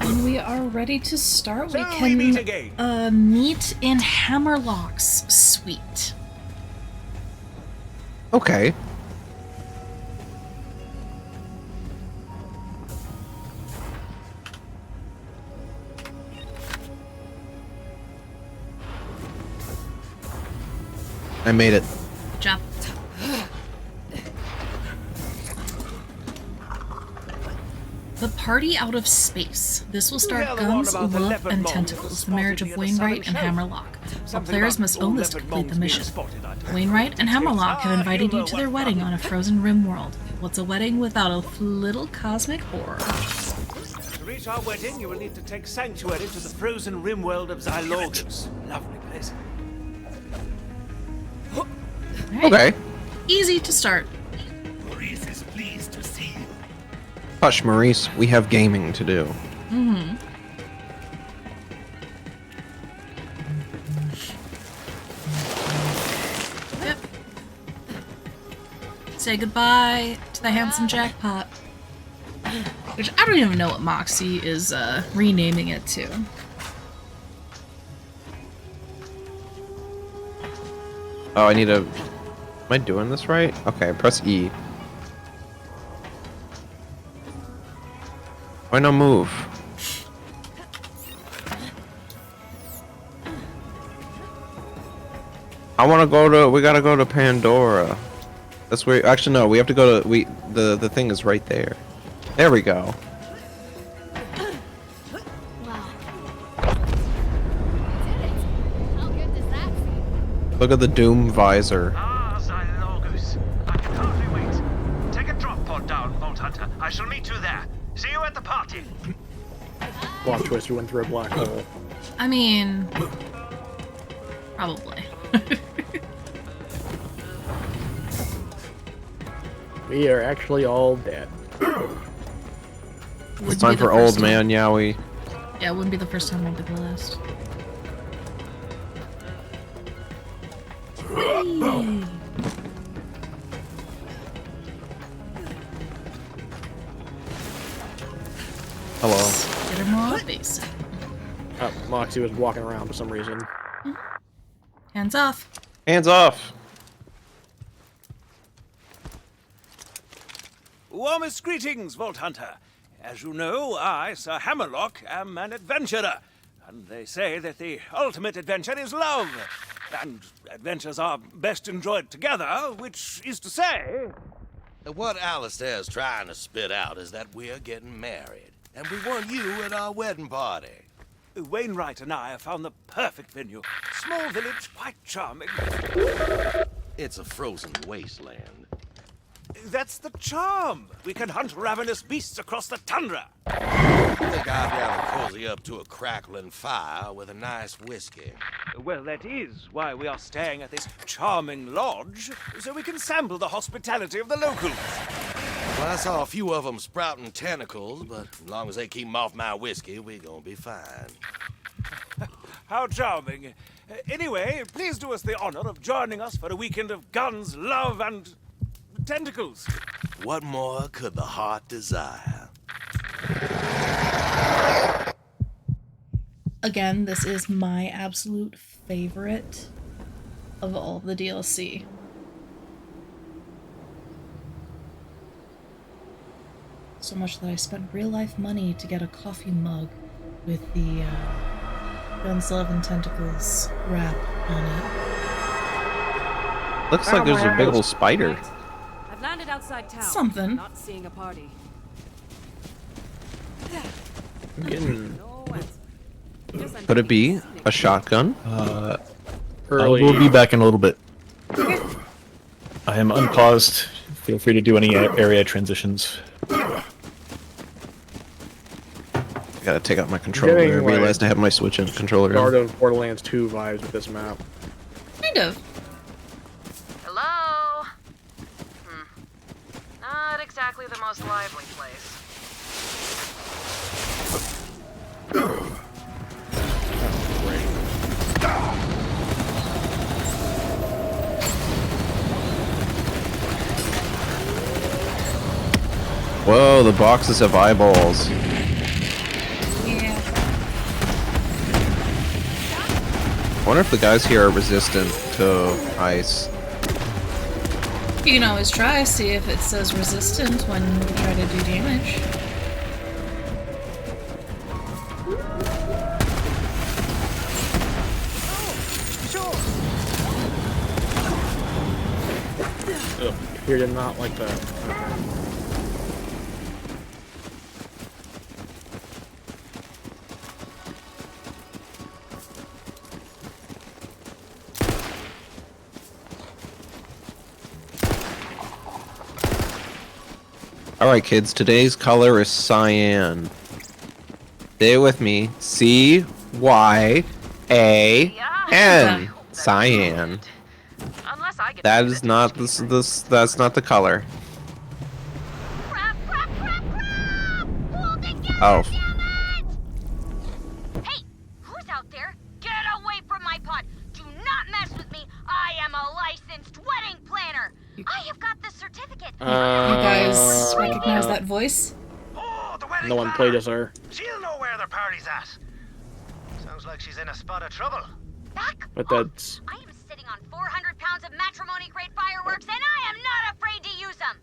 When we are ready to start, we can meet in Hammerlock's suite. Okay. I made it. Good job. The party out of space. This will start Guns, Love, and Tentacles, the marriage of Wainwright and Hammerlock. All players must own this to complete the mission. Wainwright and Hammerlock have invited you to their wedding on a frozen rim world. What's a wedding without a little cosmic horror? To reach our wedding, you will need to take sanctuary to the frozen rim world of Xylorgus. Lovely place. Right. Okay. Easy to start. Maurice is pleased to see you. Hush, Maurice. We have gaming to do. Mm-hmm. Yep. Say goodbye to the handsome jackpot. Which I don't even know what Moxie is renaming it to. Oh, I need a... Am I doing this right? Okay, press E. Why no move? I want to go to... We gotta go to Pandora. That's where... Actually, no. We have to go to... The thing is right there. There we go. Wow. Did it. How good does that feel? Look at the Doom visor. Ah, Xylorgus. I can hardly wait. Take a drop pod down, Vault Hunter. I shall meet you there. See you at the party. Block twist, you went through a black hole. I mean... Probably. We are actually all dead. It's time for old man Yowie. Yeah, it wouldn't be the first time, won't be the last. Hey. Hello. Get her more base. Moxie was walking around for some reason. Hands off. Hands off. Warmest greetings, Vault Hunter. As you know, I, Sir Hammerlock, am an adventurer. And they say that the ultimate adventure is love. And adventures are best enjoyed together, which is to say... What Alistair's trying to spit out is that we're getting married. And we want you at our wedding party. Wainwright and I have found the perfect venue. Small village, quite charming. It's a frozen wasteland. That's the charm. We can hunt ravenous beasts across the tundra. I think I'd rather cozy up to a crackling fire with a nice whiskey. Well, that is why we are staying at this charming lodge, so we can sample the hospitality of the locals. Well, I saw a few of them sprouting tentacles, but as long as they keep them off my whiskey, we're gonna be fine. How charming. Anyway, please do us the honor of joining us for a weekend of guns, love, and... tentacles. What more could the heart desire? Again, this is my absolute favorite of all the DLC. So much that I spent real-life money to get a coffee mug with the Guns, Love, and Tentacles wrap on it. Looks like there's a big old spider. I've landed outside town. Something. Not seeing a party. I'm getting No answer. Guess I'm Could it be taking a shotgun? I early. will be back in a little bit. I am unpaused. Feel free to do any area transitions. I gotta take out my controller. I Getting, realized I have my Switch and controller. Start of Borderlands 2 vibes with this map. Kind of. Hello? Not exactly the most lively place. Whoa, the boxes have eyeballs. Yeah. I wonder if the guys here are resistant to ice. You can always try, see if it says resistant when you try to do damage. Ugh, here did not like that. Alright kids, today's color is cyan. Stay with me. C-Y-A-N. Cyan. Unless I get That is not that's not the color. Crap, crap, crap, crap! Hold together, Oh. damn it! Hey, who's out there? Get away from my pod! Do not mess with me! I am a licensed wedding planner! I have got the certificate! You guys recognize that voice? Oh, the wedding No one planner. played as her. She'll know where their party's at. Sounds like she's in a spot of trouble. Back But off. that's... I am sitting on 400 pounds of matrimony-grade fireworks, and I am not afraid to use them!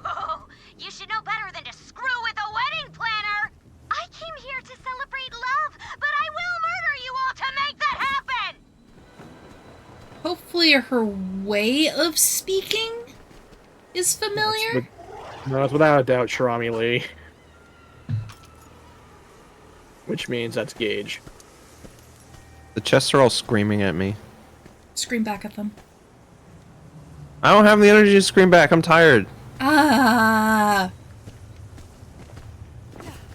Oh, you should know better than to screw with a wedding planner! I came here to celebrate love, but I will murder you all to make that happen! Hopefully her way of speaking is familiar. No, that's without a doubt Shirami Lee. Which means that's Gage. The chests are all screaming at me. Scream back at them. I don't have the energy to scream back. I'm tired. Ah.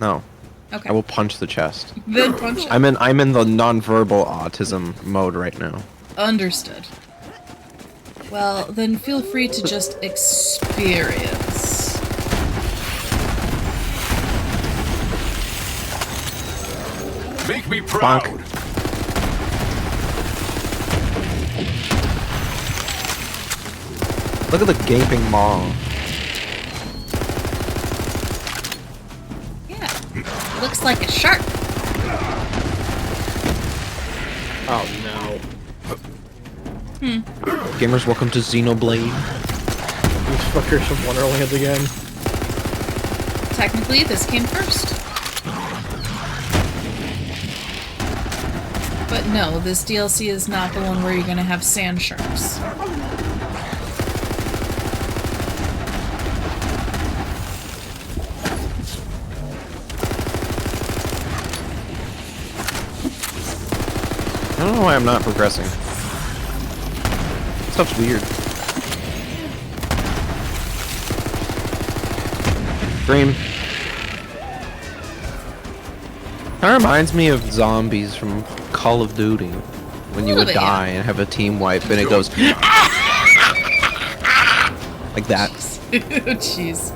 No. Okay. I will punch the chest. Then punch it. I'm in the non-verbal autism mode right now. Understood. Well, then feel free to just experience. Make me proud. Bonk. Look at the gaping maw. Yeah. Looks like a shark. Oh no. Gamers, welcome to Xenoblade. These fuckers from Wonderlands again. Technically, this came first. But no, this DLC is not the one where you're gonna have sand sharks. I don't know why I'm not progressing. Stuff's weird. Dream. That reminds me of zombies from Call of Duty. When you Little would bit, die and have a team wipe and it goes like that. Jeez.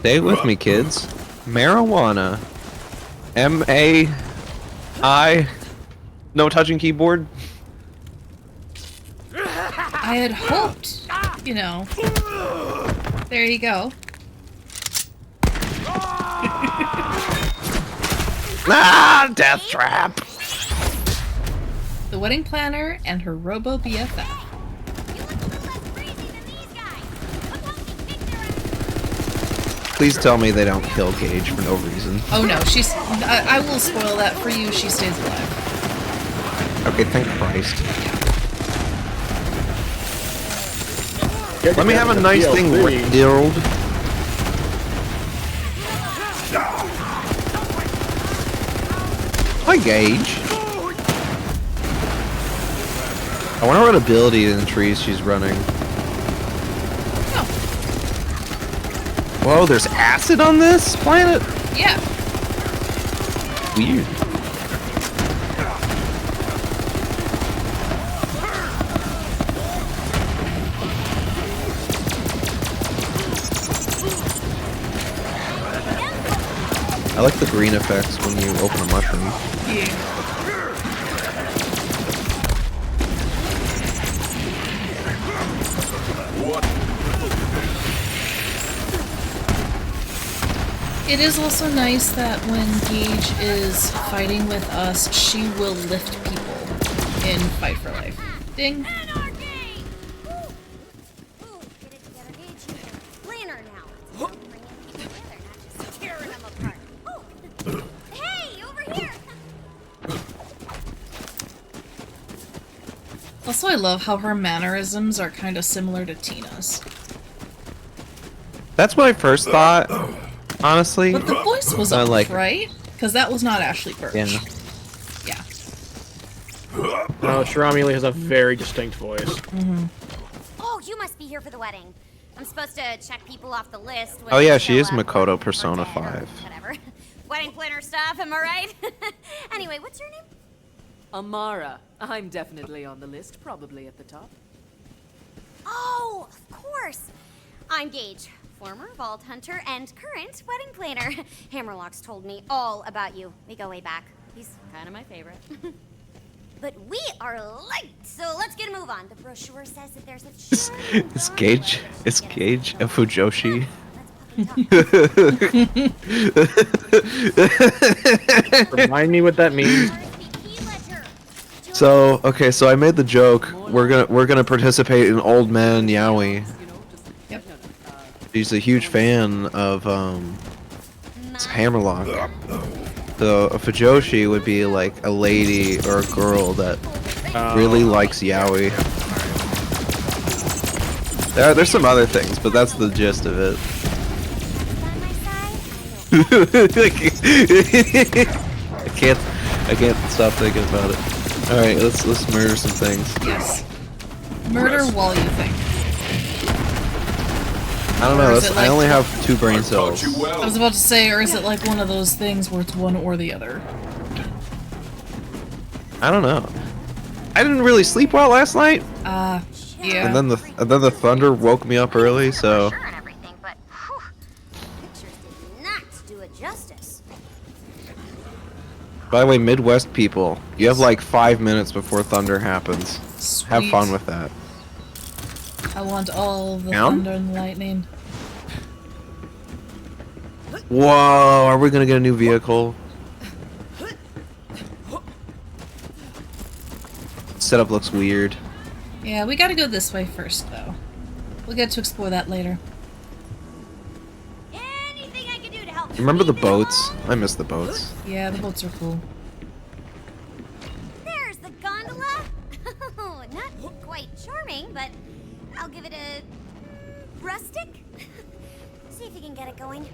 Stay with me, kids. Marijuana. M-A-I. No touching keyboard. I had hoped, you know. There you go. Ah, death trap. The wedding planner and her robo BFF. You look a little less crazy than these guys! Look how they kick their ass! Please tell me they don't kill Gage for no reason. Oh no, she's. I will spoil that for you. She stays alive. Okay, thank Christ. Let me have a nice thing, Dild. Hi, Gage. I wonder what ability in the trees she's running. Oh, Whoa, there's acid on this planet? yeah. Weird. I like the green effects when you open a mushroom. Yeah. It is also nice that when Gage is fighting with us, she will lift people in Fight for Life. Ding. Anarchy! Ooh, get it together, Gage. Planner now. Let's bring people together, not just tearing them apart. Oh, hey, over here! Also, I love how her mannerisms are kind of similar to Tina's. That's what I first thought, honestly. But the voice was off, like, right? Because that was not Ashley Birch. Yeah. Yeah. No, Shirami Lee has a very distinct voice. Mm-hmm. Oh, you must be here for the wedding. I'm supposed to check people off the list. when Oh they yeah, show she is up, Makoto or Persona dead, or 5. Whatever. Wedding planner stuff, am I right? Anyway, what's your name? Amara. I'm definitely on the list, probably at the top. Oh, of course. I'm Gage, former Vault Hunter and current wedding planner. Hammerlock's told me all about you. We go way back. He's kind of my favorite. But we are late, so let's get a move on. The brochure says that there's a It's Gage. It's Gage a Fujoshi. Remind me what that means. So okay, so I made the joke. We're gonna participate in Old Man Yaoi. Yep. She's a huge fan of Hammerlock. So a Fujoshi would be like a lady or a girl that really likes Yaoi. There's some other things, but that's the gist of it. I can't stop thinking about it. All right, let's murder some things. Yes. Murder while you think. I don't Or know. is it I like- only have 2 brain cells. I was about to say, or is it like one of those things where it's one or the other? I don't know. I didn't really sleep well last night, Yeah. and then the thunder woke me up early. So Brochure and everything, but whew, pictures did not do it justice. by the way, Midwest people, you have like 5 minutes before thunder happens. Have Sweet. fun with that. I want all the Down? thunder and lightning. Whoa, are we gonna get a new vehicle? Setup looks weird. Yeah, we gotta go this way first, though. We'll get to explore that later. Anything I can do to help. Remember the speed this boats? along? I miss the boats. Yeah, the boats are cool. There's the gondola. Not quite charming, but I'll give it a rustic. See if you can get it going.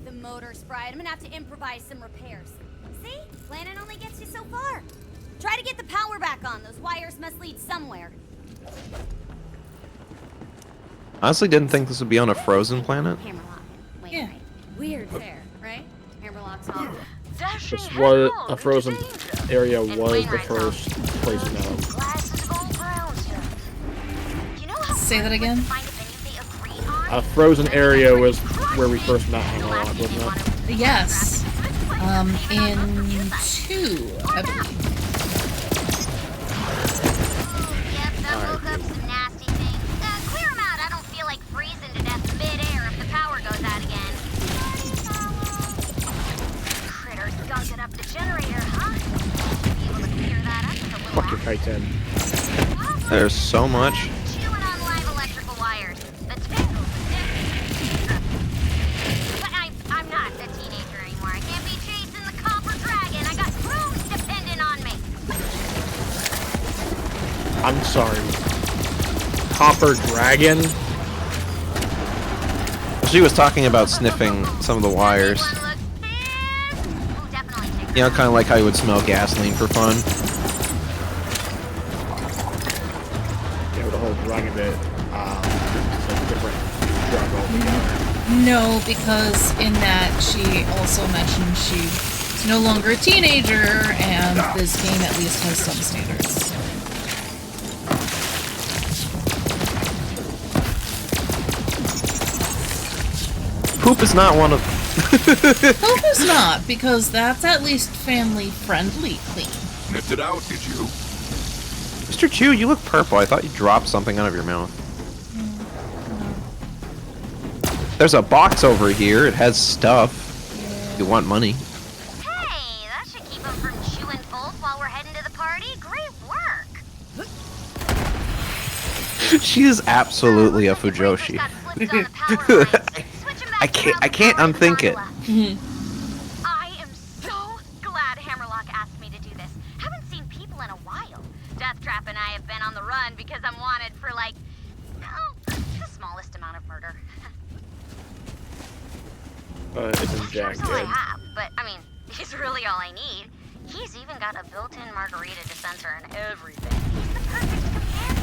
The motor's fried. I'm gonna have to improvise some repairs. See? Planning only gets you so far. Try to get the power back on. Those wires must lead somewhere. Honestly, didn't think this would be on a frozen planet. Hammerlock. Wait, Yeah. right. Weird there, right? Hammerlock's all. This was a frozen area was the first place we met. Say that again? A frozen area was where we first met Hammerlock, wasn't it? Yes. In 2, I believe. Yep, that woke up some nasty things. Clear them out. I don't feel like freezing to death mid-air if the power goes out again. Critter gunking up the generator, huh? Be able to clear that up with a little Fuck your chitin. There's so much. chewing on live electrical wires. The Tentacles is different. But I'm not a teenager anymore. I can't be chasing the copper dragon. I got rooms dependent on me. I'm sorry. Copper Dragon? She was talking about sniffing some of the wires. Anyone look pissed? We'll definitely take You know, kind of like how you would smell gasoline for fun. Yeah, with the whole dragon bit. It's a different drug altogether. No, because in that she also mentioned she's no longer a teenager, and this game at least has some standards. Poop is not one of. Hope is not, because that's at least family-friendly clean. Sniffed it out, did you? Mr. Chew, you look purple. I thought you dropped something out of your mouth. There's a box over here. It has stuff. If you want money. Hey, that should keep them from chewing both while we're heading to the party. Great work. She is absolutely a Fujoshi. I can't unthink it. I am so glad Hammerlock asked me to do this. Haven't seen people in a while. Deathtrap and I have been on the run because I'm wanted for, like, the smallest amount of murder. Isn't Jack Here's all I good? have, but, I mean, he's really all I need. He's even got a built-in margarita dispenser and everything. He's the perfect companion.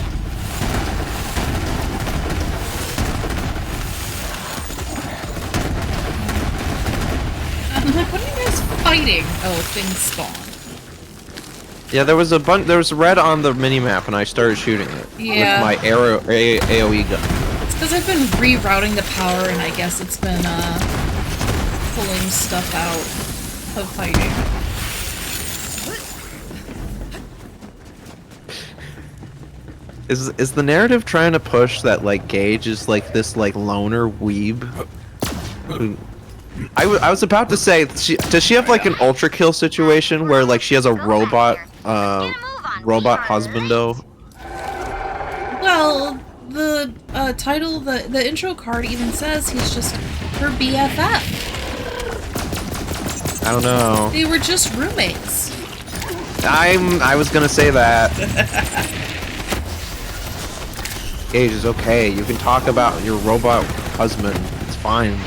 Like, what are you guys fighting? Oh, things spawn. Yeah, there was a bunch. There was red on the minimap, and I started shooting it Yeah. with my AOE gun. It's because I've been rerouting the power, and I guess it's been pulling stuff out of fighting. Is the narrative trying to push that like Gage is like this like loner weeb? I was about to say, does she have like an ultra kill situation where like she has a robot husbando? Well, the title, the intro card even says he's just her BFF. I don't know. They were just roommates. I was gonna say that. Gage is okay. You can talk about your robot husband. It's fine.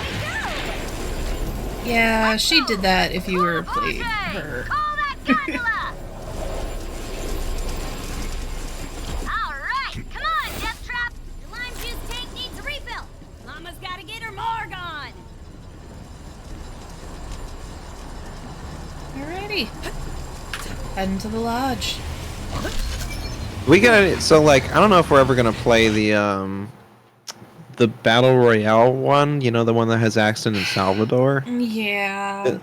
Yeah, she did that if you were playing her. Alright, come on, Deathtrap. Your lime juice tank needs a refill. Mama's gotta get her Morgon. Alrighty. Heading to the lodge. We got so like I don't know if we're ever gonna play the Battle Royale one, you know, the one that has Axton and Salvador. Yeah.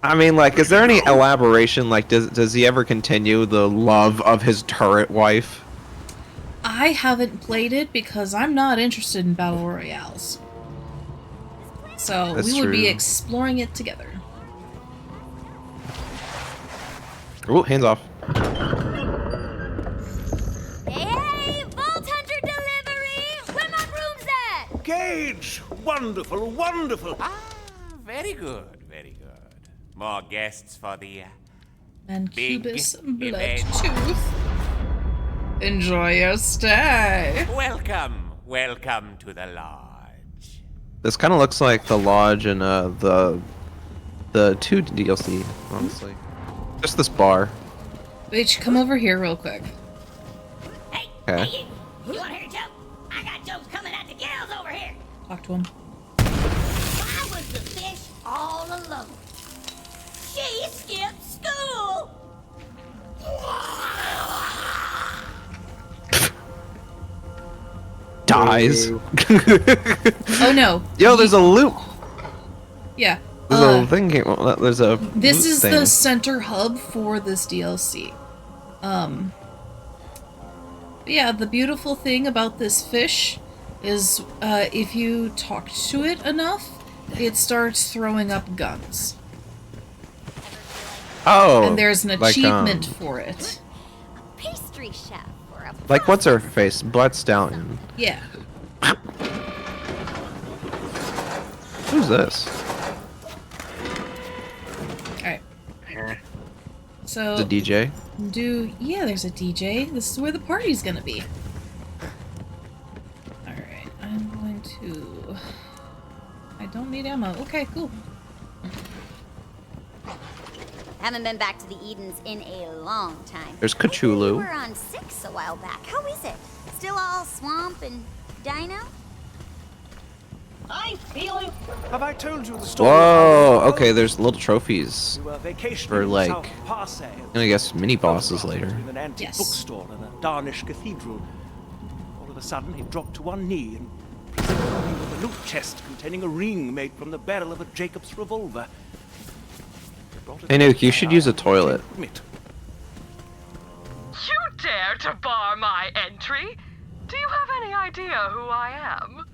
I mean, like, is there any elaboration? Like, does he ever continue the love of his turret wife? I haven't played it because I'm not interested in Battle Royales. So That's we would be true. exploring it together. Oh, hands off. Hey, Vault Hunter delivery! Where my room's at? Gage! Wonderful, wonderful! Very good, very good. More guests for the Mancubus big event. Bloodtooth. Enjoy your stay. Welcome, welcome to the lodge. This kind of looks like the lodge and the 2 DLC, honestly. Just this bar. Bitch, come over here real quick. Okay. You wanna hear a joke? I got jokes coming at the gals over here. Talk to him. Why was the fish all alone? She skipped school. Dies. Oh no. Yo, there's a loop. Yeah. There's a thing here. Well, there's a. This loop is thing. the center hub for this DLC. Yeah, the beautiful thing about this fish is if you talk to it enough, it starts throwing up guns. Oh. And there's an like, achievement for it. Pastry chef or a Like what's her face? Blood Stallion. Yeah. Who's this? Alright. So The DJ. yeah, there's a DJ. This is where the party's gonna be. Alright, I'm going to... I don't need ammo. Okay, cool. Haven't been back to the Edens in a long time. There's I heard Cthulhu. you were on 6 a while back. How is it? Still all swamp and dino? I'm feeling. Have I told you the story? Whoa. Okay, there's little trophies We were vacationing for in like, South Parsay. I guess mini bosses later. Between an antique Yes. bookstore and a Darnish cathedral. All of a sudden, he dropped to one knee and presented me with a loot chest containing a ring made from the barrel of a Jacob's revolver. Hey Nuke, you should use a toilet. You dare to bar my entry? Do you have any idea who I am?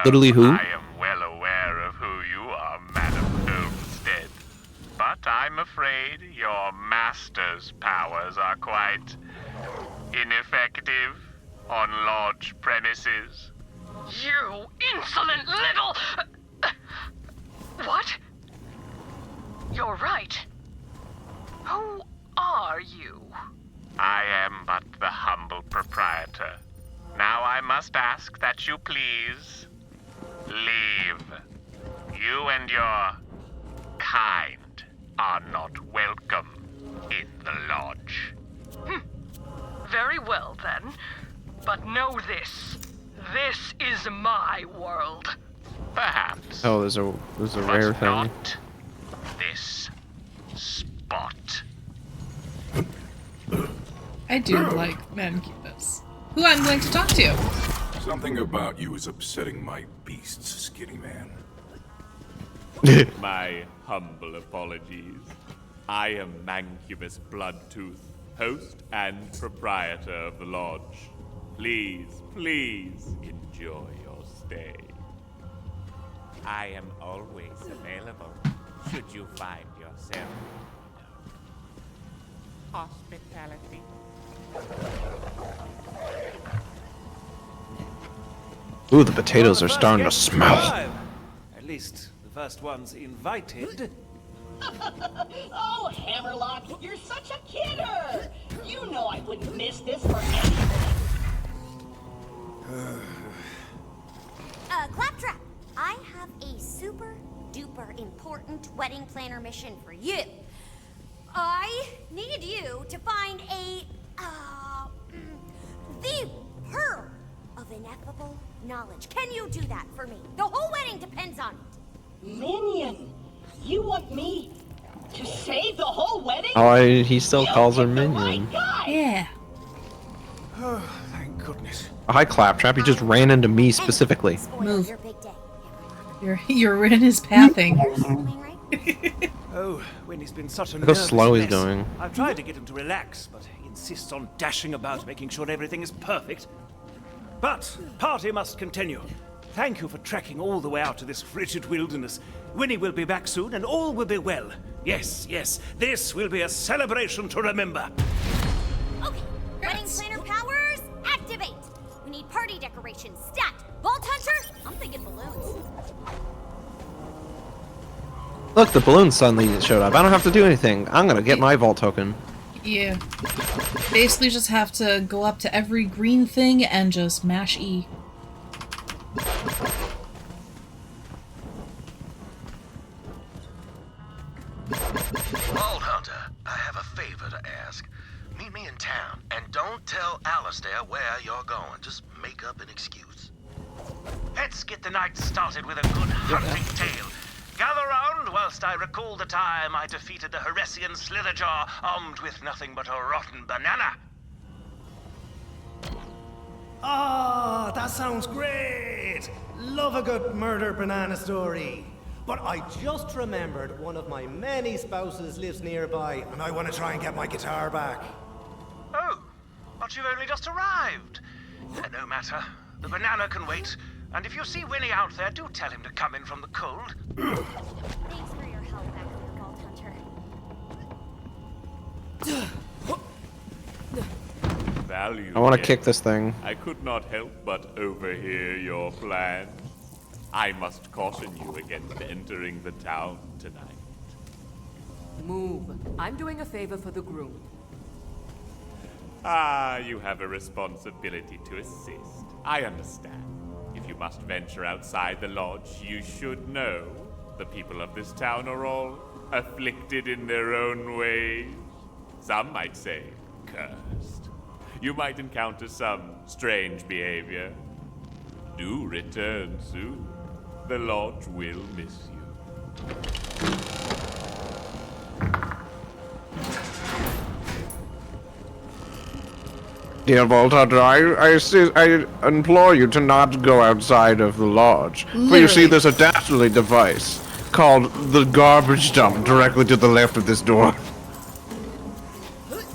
Literally who? I am well aware of who you are, Madam Homestead. But I'm afraid your master's powers are quite ineffective on lodge premises. You insolent little... What? You're right. Who are you? I am but the humble proprietor. Now I must ask that you please leave. You and your kind are not welcome in the lodge. Very well, then. But know this. This is my world. Perhaps. Oh, there's a rare thing. Not this spot. I do like Mancubus, who I'm going to talk to. Something about you is upsetting my beasts, Skinny Man. My humble apologies. I am Mancubus Bloodtooth, host and proprietor of the lodge. Please, please enjoy your stay. I am always available, should you find yourself hospitality. Ooh, the potatoes are starting to smell. At least the first ones invited. Oh, Hammerlock, you're such a kidder! You know I wouldn't miss this for anything. Claptrap, I have a super duper important wedding planner mission for you. I need you to find the pearl of ineffable knowledge. Can you do that for me? The whole wedding depends on it. Minion, you want me to save the whole wedding? Oh, he still calls her Minion. Yeah. Oh, thank goodness. Hi, Claptrap. He just ran into me specifically. Move. You're in his pathing. Oh, when he's been such a Look how nervous slow he's mess. going. I've tried to get him to relax, but he insists on dashing about, making sure everything is perfect. But party must continue. Thank you for trekking all the way out to this frigid wilderness. Winnie will be back soon, and all will be well. Yes, yes, this will be a celebration to remember. Okay, wedding planner powers, activate. We need party decorations, stat. Vault Hunter, I'm thinking balloons. Look, the balloon suddenly showed up. I don't have to do anything. I'm gonna get my vault token. Yeah. Basically just have to go up to every green thing and just mash E. Vault Hunter, I have a favor to ask. Meet me in town, and don't tell Alistair where you're going. Just make up an excuse. Let's get the night started with a good hunting tale. Gather round whilst I recall the time I defeated the Heresian Slitherjaw armed with nothing but a rotten banana. Ah, that sounds great! Love a good murder banana story. But I just remembered one of my many spouses lives nearby, and I want to try and get my guitar back. Oh, but you've only just arrived. No matter. The banana can wait. And if you see Winnie out there, do tell him to come in from the cold. Thanks for your help back there, Vault Hunter. Value. I want to yet. kick this thing. I could not help but overhear your plan. I must caution you against entering the town tonight. Move. I'm doing a favor for the groom. Ah, you have a responsibility to assist. I understand. If you must venture outside the lodge, you should know the people of this town are all afflicted in their own ways. Some might say cursed. You might encounter some strange behavior. Do return soon. The lodge will miss you. Dear Vault Hunter, I implore you to not go outside of the lodge. For you see, there's a dastardly device called the garbage dump directly to the left of this door.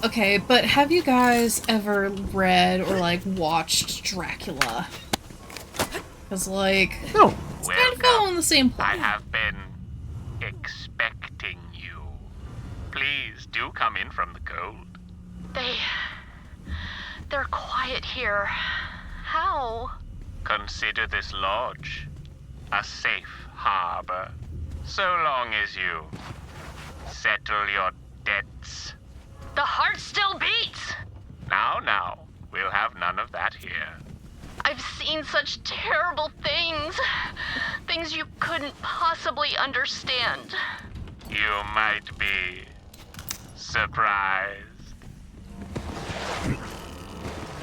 Okay, but have you guys ever read or, like, watched Dracula? Because, like, no. It's kind of following the same plot. I have been expecting you. Please do come in from the cold. They're quiet here. How? Consider this lodge a safe harbor, so long as you settle your debts. The heart still beats! Now, we'll have none of that here. I've seen such terrible things. Things you couldn't possibly understand. You might be surprised.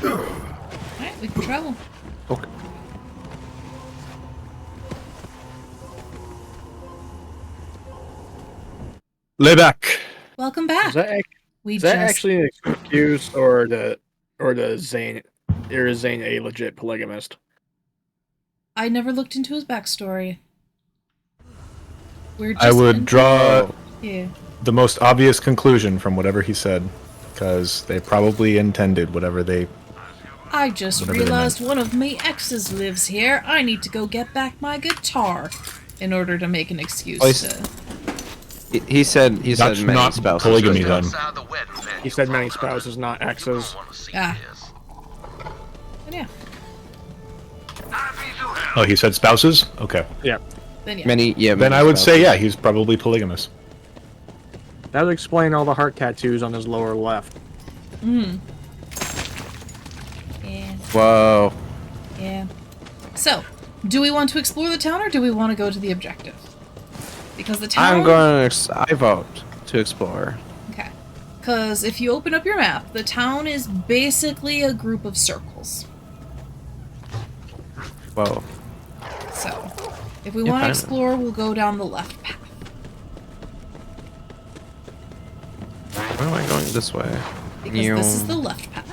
Alright, we can travel. Okay. Lay back. Welcome back. Is that actually an excuse, or is Zane a legit polygamist? I never looked into his backstory. We're just I would draw yeah. the most obvious conclusion from whatever he said, because they probably intended whatever they... I just realized one of my exes lives here. I need to go get back my guitar in order to make an excuse to... He said many not spouses. polygamy then. He said many spouses, not exes. Ah. And yeah. Oh, he said spouses? Okay. Yeah. Then yeah. Then I would say, yeah, he's probably polygamous. That would explain all the heart tattoos on his lower left. Yeah. Whoa. Yeah. So, do we want to explore the town or do we want to go to the objective? Because the town... I vote to explore. Okay. Because if you open up your map, the town is basically a group of circles. Whoa. So, if we want to explore, we'll go down the left path. Why am I going this way? Because this is the left path.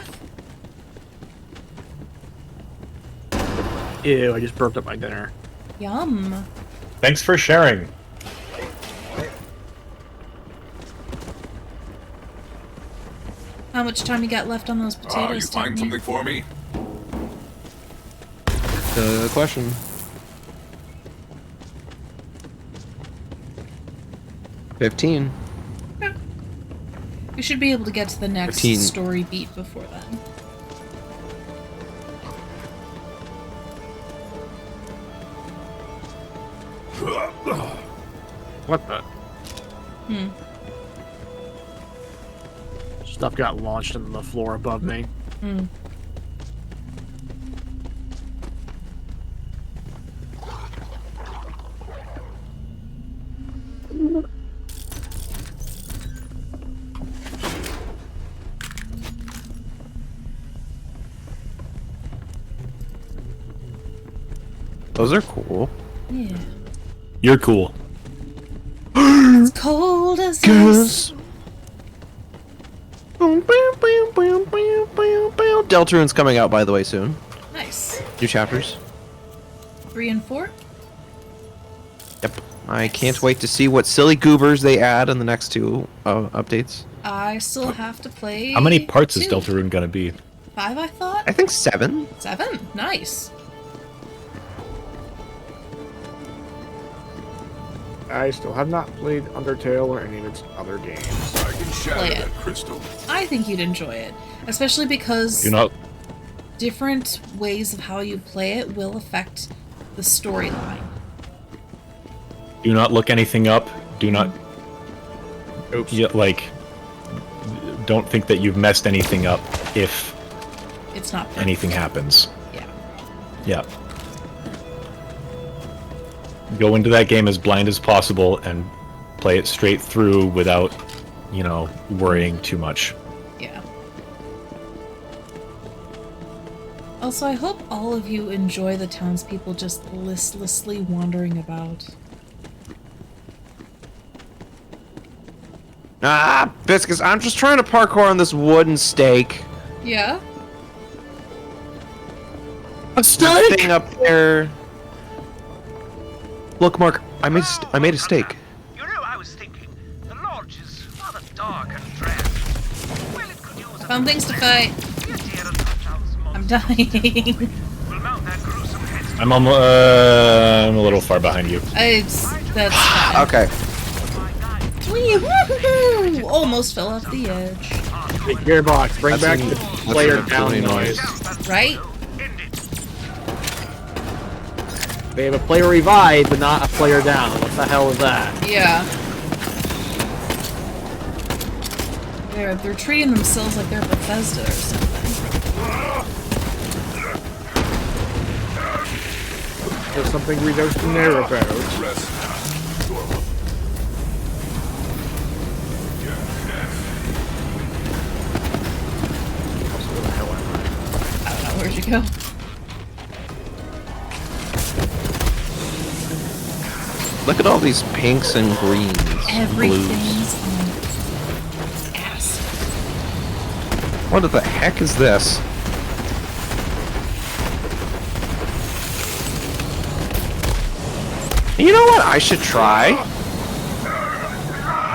Ew, I just burped up my dinner. Yum. Thanks for sharing. How much time you got left on those potatoes? You find something for me? The question. $15. Okay. We should be able to get to the next 15. story beat before then. What the? Hmm. Stuff got launched into the floor above me. Hmm. Those are cool. Yeah. You're cool. It's cold as ice. Deltarune's coming out, by the way, soon. Nice. New chapters. 3 and 4? Yep. I can't wait to see what silly goobers they add in the next two updates. I still have to play. How many parts 2. is Deltarune gonna be? 5, I thought? I think 7. 7? Nice. I still have not played Undertale or any of its other games. I can shatter that crystal. I think you'd enjoy it. Especially because different ways of how you play it will affect the storyline. Do not look anything up. Do not... Oops. Yeah, like... Don't think that you've messed anything up if... It's not perfect. Anything happens. Yeah. Yeah. Go into that game as blind as possible and play it straight through without, you know, worrying too much. Yeah. Also, I hope all of you enjoy the townspeople just listlessly wandering about. Ah, Biscuits, I'm just trying to parkour on this wooden stake. Yeah? A steak! Thing up there. Look, Mark, I made a steak. You know, I was thinking, the lodge is rather dark and drab. Well, it could use a Found things to fight. I'm dying. I'm a little far behind you. That's fine. Okay. Wee, woohoo! Almost fell off the edge. Hey, Gearbox, bring back the player down noise. Right? They have a player revive, but not a player down. What the hell is that? Yeah. They're treating themselves like they're Bethesda or something. There's something we don't know about. I don't know, where'd you go? Look at all these pinks and greens. Everything's Blues. on ass. What the heck is this? You know what I should try?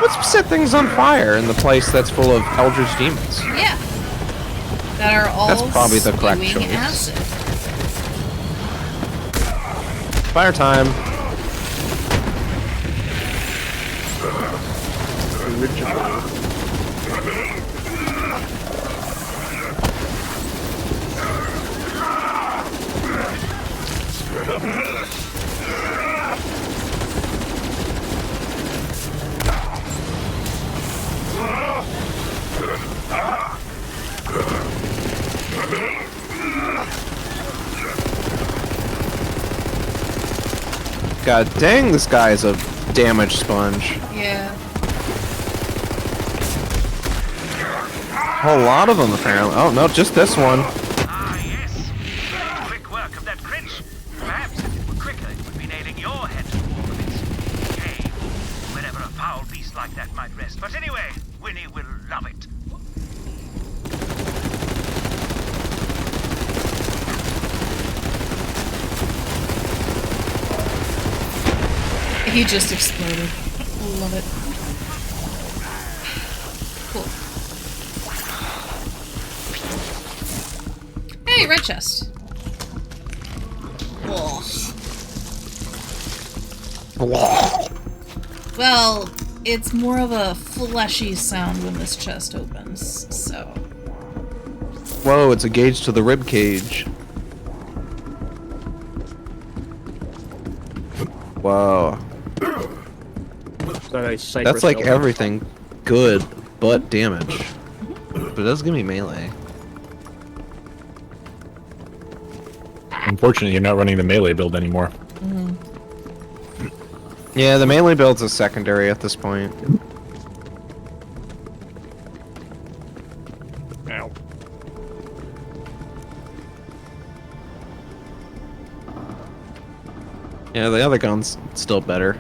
Let's set things on fire in the place that's full of Eldritch demons. Yeah. That are all That's probably the correct spewing choice. acid. Fire time. God dang, this guy is a damage sponge. Yeah. A whole lot of them, apparently. Oh, no, just this one. Quick work of that cringe. Perhaps if it were quicker, it would be nailing your head to all of its cave, wherever a foul beast like that might rest. But anyway, Winnie will love it. He just exploded. Love it. Cool. Hey, red chest. Ugh. Well, it's more of a fleshy sound when this chest opens, so. Whoa, it's a gauge to the rib cage. Whoa. That's like everything good but damage. But it does give me melee. Unfortunately, you're not running the melee build anymore. Yeah, the melee build's a secondary at this point. Ow. Yeah, the other gun's still better.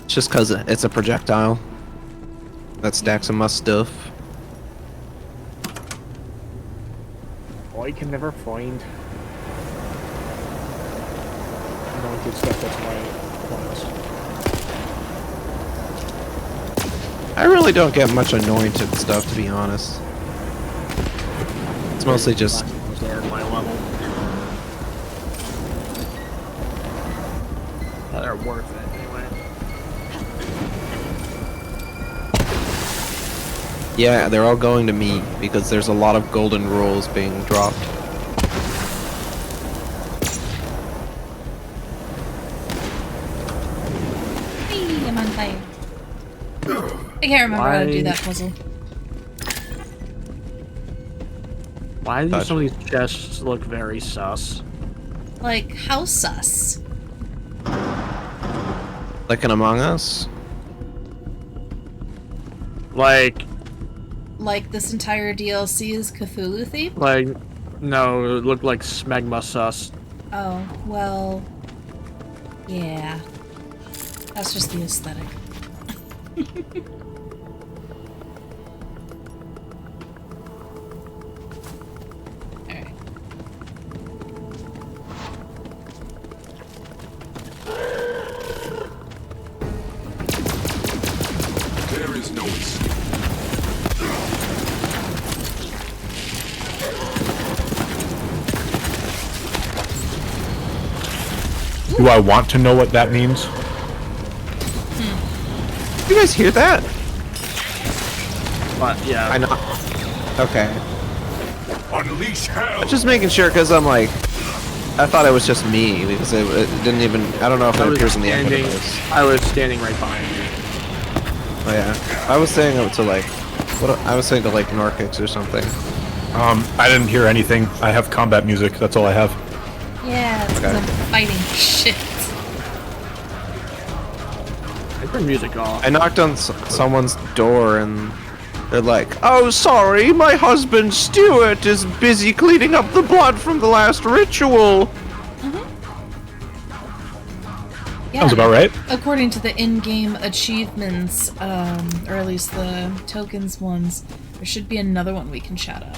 It's just because it's a projectile that stacks some stuff. I can never find anointed stuff that's my class. I really don't get much anointed stuff, to be honest. It's mostly just... There at my level. They're worth it anyway. Yeah, they're all going to me because there's a lot of golden rolls being dropped. Hey, I'm on fire. I can't remember how to do that puzzle. Why do some of these chests look very sus? Like, how sus? Like in Among Us? Like this entire DLC is Cthulhu themed? Like, no, it looked like smegma sus. Oh, well, yeah. That's just the aesthetic. Do I want to know what that means? You guys hear that? But yeah, I know. Okay. Unleash hell. I'm just making sure because I'm like, I thought it was just me because it didn't even. I don't know if it appears in the end. I was standing right behind you. Oh yeah. I was saying it to like, what? I was saying to like Norkix or something. I didn't hear anything. I have combat music. That's all I have. Yeah, it's 'cause I'm fighting shit. I turn music off. I knocked on someone's door and they're like, "Oh, sorry, my husband Stuart is busy cleaning up the blood from the last ritual." Yeah. Sounds about right. According to the in-game achievements, or at least the tokens ones, there should be another one we can chat up.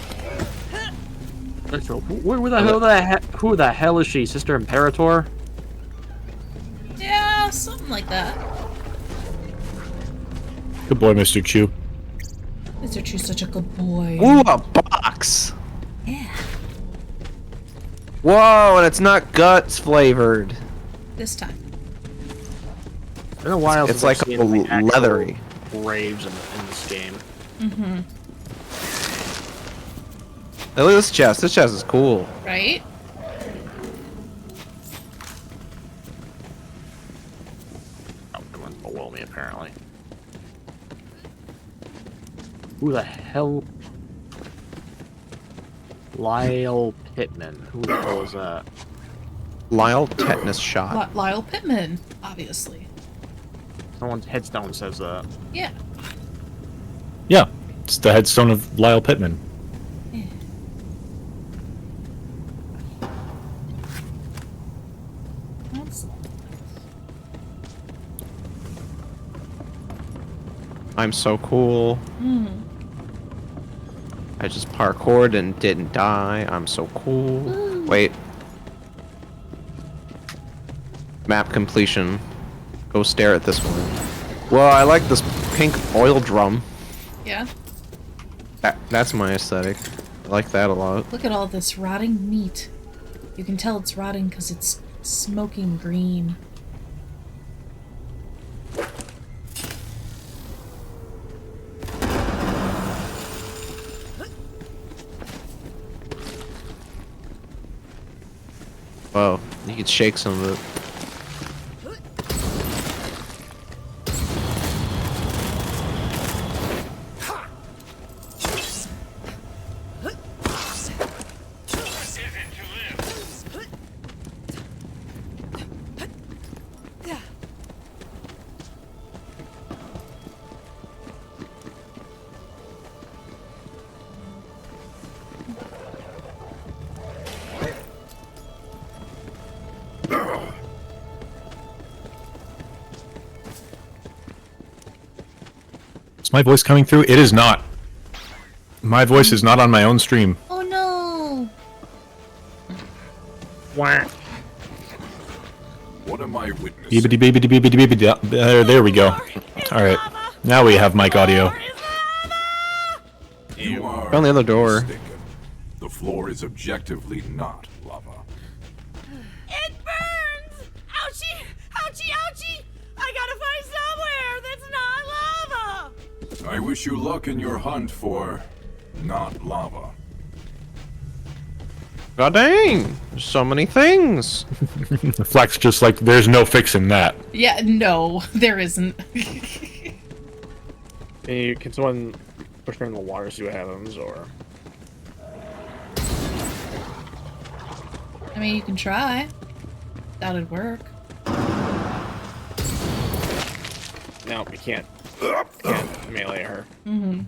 Who the hell is she? Sister Imperator? Yeah, something like that. Good boy, Mr. Chu. Mr. Chu's such a good boy. Ooh, a box. Yeah. Whoa, and it's not guts flavored. This time. It's been a while It's since like I've seen, like, actual leathery. graves in this game. Mm-hmm. Hey, look at this chest. This chest is cool. Right? Oh, the one's below me, apparently. Who the hell? Lyle Pittman. Who the hell is that? Lyle tetanus shot. Lyle Pittman, obviously. Someone's headstone says that. Yeah. Yeah, it's the headstone of Lyle Pittman. Yeah. I'm so cool. I just parkoured and didn't die. I'm so cool. Wait. Map completion. Go stare at this one. Well, I like this pink oil drum. Yeah. That's my aesthetic. I like that a lot. Look at all this rotting meat. You can tell it's rotting because it's smoking green. Whoa, you could shake some of it. Is my voice coming through? It is not. My voice is not on my own stream. Oh no! Wah. What am I witnessing? There we go. Alright. Now we have mic audio. You are On the other door. mistaken. The floor is objectively not lava. It burns! Ouchie! Ouchie! Ouchie! I gotta find somewhere that's not lava! I wish you luck in your hunt for not lava. God dang! There's so many things. Flex just like, there's no fixing that. Yeah, no, there isn't. Can someone push me in the water, see what happens, or? I mean, you can try. That would work. No, you can't. Can't melee her. Mm-hmm.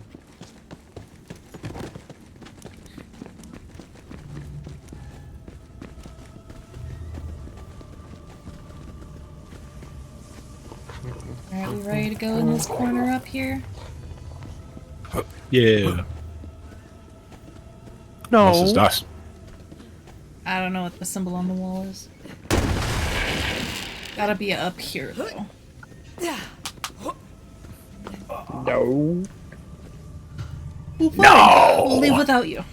Alright, we ready to go in this corner up here? Yeah. No. This is dust. I don't know what the symbol on the wall is. Gotta be up here, though. No. No! We'll leave without you.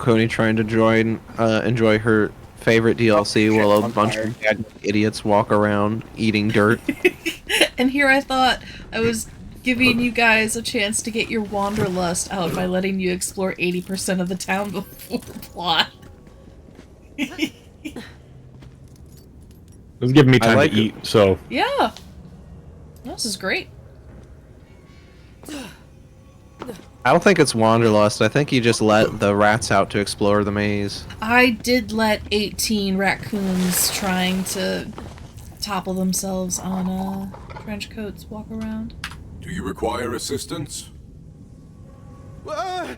Ikuni trying to enjoy her favorite DLC while a bunch of idiots walk around eating dirt. And here I thought I was giving you guys a chance to get your wanderlust out by letting you explore 80% of the town before plot. It was giving me time to eat, so... Yeah. This is great. I don't think it's wanderlust. I think you just let the rats out to explore the maze. I did let 18 raccoons trying to topple themselves on trench coats walk around. Do you require assistance? I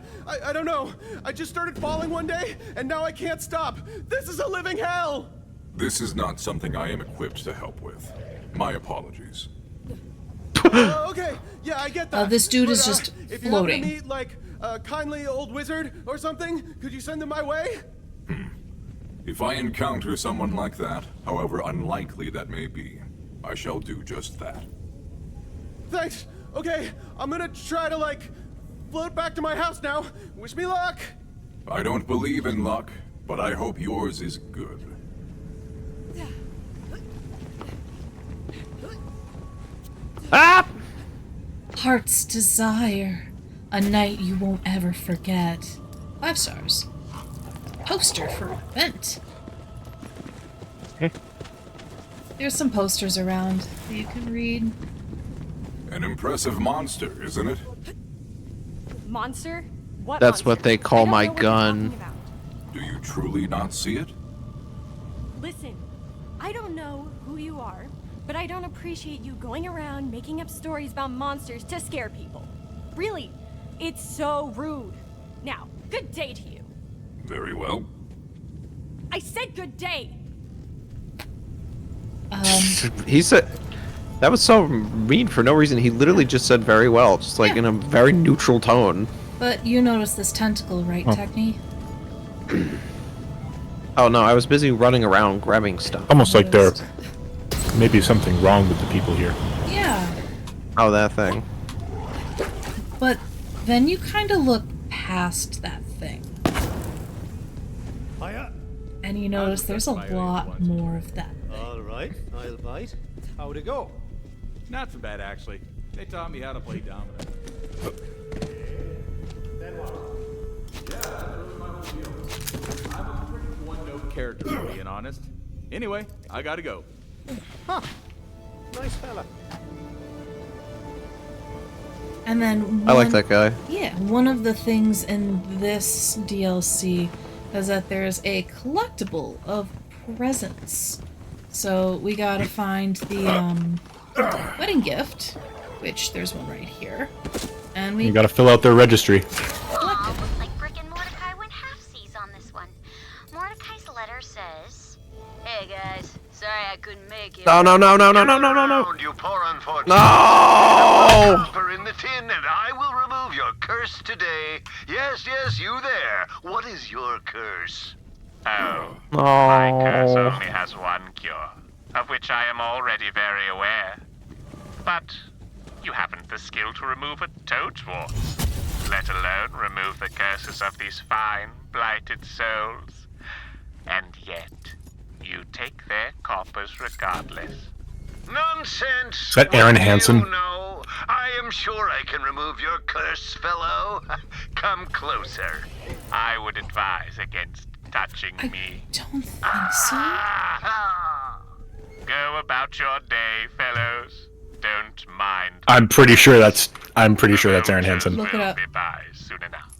don't know. I just started falling one day, and now I can't stop. This is a living hell! This is not something I am equipped to help with. My apologies. Okay, yeah, I get that. This dude is just if you floating. happen to meet, like, a kindly old wizard or something, could you send them my way? If I encounter someone like that, however unlikely that may be, I shall do just that. Thanks. Okay, I'm gonna try to, like, float back to my house now. Wish me luck! I don't believe in luck, but I hope yours is good. Ah! Heart's Desire. A night you won't ever forget. 5 stars. Poster for an event. There's some posters around that you can read. An impressive monster, isn't it? Monster? What That's monster? what they call I don't my know what you're gun. talking about. Do you truly not see it? Listen, I don't know who you are, but I don't appreciate you going around making up stories about monsters to scare people. Really, it's so rude. Now, good day to you. Very well. I said good day. He said... That was so mean for no reason. He literally just said very well, just like in a very neutral tone. But you noticed this tentacle, right, Techni? Oh no, I was busy running around grabbing stuff. Almost like there may be something wrong with the people here. Yeah. Oh, that thing. But then you kind of look past that thing. And you notice there's a lot more of that. All right, I'll bite. How'd it go? Not so bad, actually. They taught me how to play dominant. Then what? Yeah, that was my whole deal. I'm a pretty one-note character, to be honest. Anyway, I gotta go. Huh. Nice fella. And then I like that guy. Yeah, one of the things in this DLC is that there's a collectible of presents. So we gotta find the wedding gift, which there's one right here. And we You gotta fill out their registry. Aw, looks like Brick and Mordecai went halfsies on this one. Mordecai's letter says, "Hey guys, sorry I couldn't make it." No. You poor unfortunate. No! Copper in the tin, and I will remove your curse today. Yes, you there. What is your curse? Oh, Oh. my curse only has one cure, of which I am already very aware. But you haven't the skill to remove a toad's warts, let alone remove the curses of these fine, blighted souls. And yet, you take their coppers regardless. Nonsense! Is that Aaron What do Hansen? you know? I am sure I can remove your curse, fellow. Come closer. I would advise against touching me. Don't think so. Go about your day, fellows. Don't mind. I'm pretty sure that's Aaron Hansen. Look it up. Be by soon enough.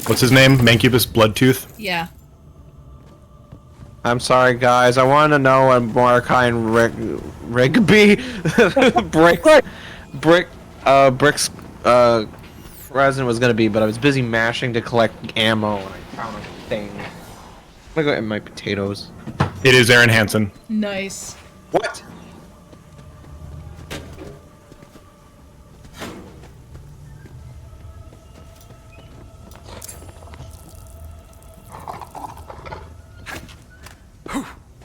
What's his name? Mancubus Bloodtooth? Yeah. I'm sorry, guys. I want to know when Mordecai and Rigby, Brick's present was gonna be, but I was busy mashing to collect ammo and I found a thing. I'm gonna go eat my potatoes. It is Aaron Hansen. Nice. What?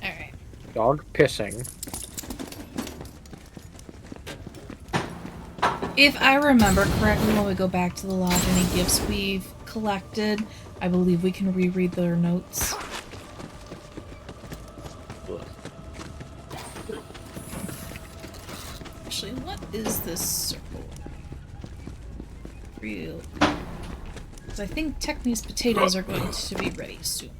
Alright. Dog pissing. If I remember correctly, when we go back to the lodge, any gifts we've collected, I believe we can reread their notes. Actually, what is this circle? Real. Because I think Techni's potatoes are going to be ready soon.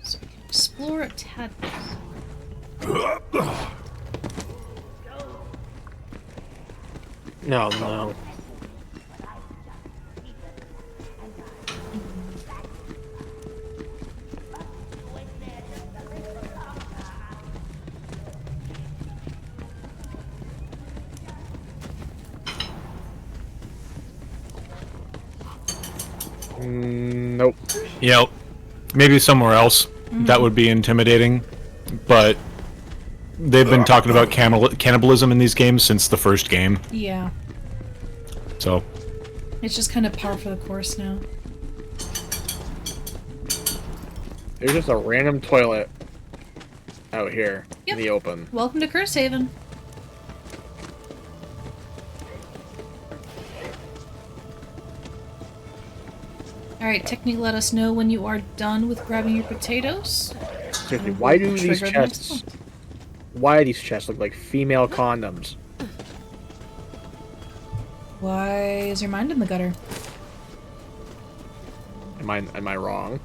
So we can explore a tad bit. No. Nope. You know, maybe somewhere else that would be intimidating, but they've been talking about cannibalism in these games since the first game. Yeah. So. It's just kind of par for the course now. There's just a random toilet out here in the open. Welcome to Curse Haven. Alright, Techni, let us know when you are done with grabbing your potatoes. Seriously, why do these chests... Why do these chests look like female condoms? Why is your mind in the gutter? Am I wrong?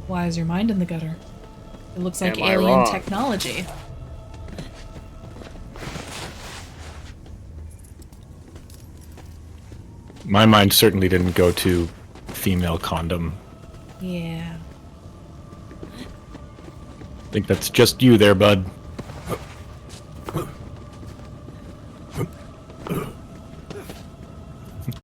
Why is your mind in the gutter? It looks like Am I alien wrong? technology. My mind certainly didn't go to female condom. Yeah. I think that's just you there, bud.